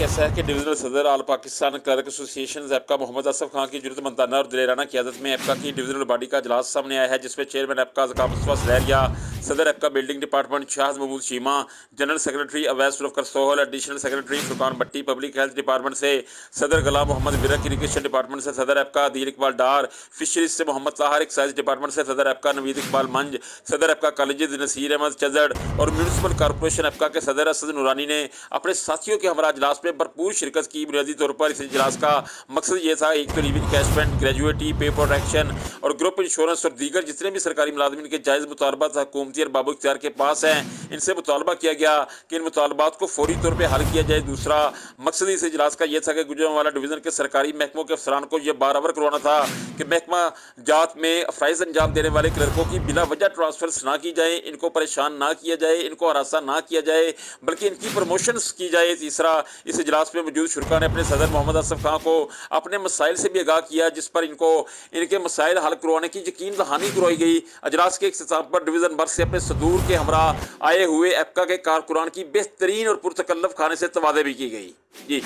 ऐसा है कि डिविजनल सदर आल पाकिस्तान क्लर्क एसोसिएशन एप्का मोहम्मद असफ खान की जुर्रतमंदाना और दिलेराना क़यादत में एप्का की डिविजनल बॉडी का इजलास सामने आया है, जिसमें चेयरमैन एप्का ज़का मुस्तफ़ा सलैरिया, सदर APCA building department Shahid Mahmood Sheema, general secretary Awais Zulfiqar Sohal, additional secretary Furqan Bhatti, public health department से सदर गुलाम मोहम्मद विरक, इरीगेशन डिपार्टमेंट से सदर एप्का दीर इकबाल डार, फिशरीज से मोहम्मद ताहर, एक्साइज डिपार्टमेंट से सदर एप्का नवीद इकबाल मंज, सदर एप्का कॉलेज नसीर अहमद चजड़ और म्यूनसिपल कॉरपोरेशन एप्का के सदर असद नूरानी ने अपने साथियों के हमरा इजलास में भरपूर शिरकत की। बुनियादी तौर पर इस इजलास का मकसद ये था, एक तो लिविंग कैशमेंट, ग्रेजुएटी, पे प्रोटेक्शन और ग्रुप इंश्योरेंस और दीगर जितने भी सरकारी मुलाजमीन के जायज़ मुतालबात हुकूमती और बाबू इख्तियार के पास हैं, इनसे मुतालबा किया गया कि इन मुतालबात को फौरी तौर पर हल किया जाए। दूसरा मकसद इस इजलास का यह था कि गुजरांवाला डिवीज़न के सरकारी महकमों के अफसरान को यह बारआवर करवाना था कि महकमा जात में अफराइज अंजाम देने वाले क्लर्कों की बिला वजह ट्रांसफर्स ना की जाए, इनको परेशान ना किया जाए, इनको हरासा ना किया जाए, बल्कि इनकी प्रमोशंस की जाए। तीसरा, इस इजलास में मौजूद शुरा ने अपने सदर मोहम्मद असफ खान को अपने मसाइल से भी आगाह किया, जिस पर इनको इनके मसाइल हल करवाने की यकीन दहानी करवाई गई। इजलास के इख्तिताम पर डिवीज़न भर से अपने सदूर के हमरा आए हुए एप्का के कारकुनान की बेहतरीन और पुरतकल्लफ खाने से तवादे भी की गई। जी।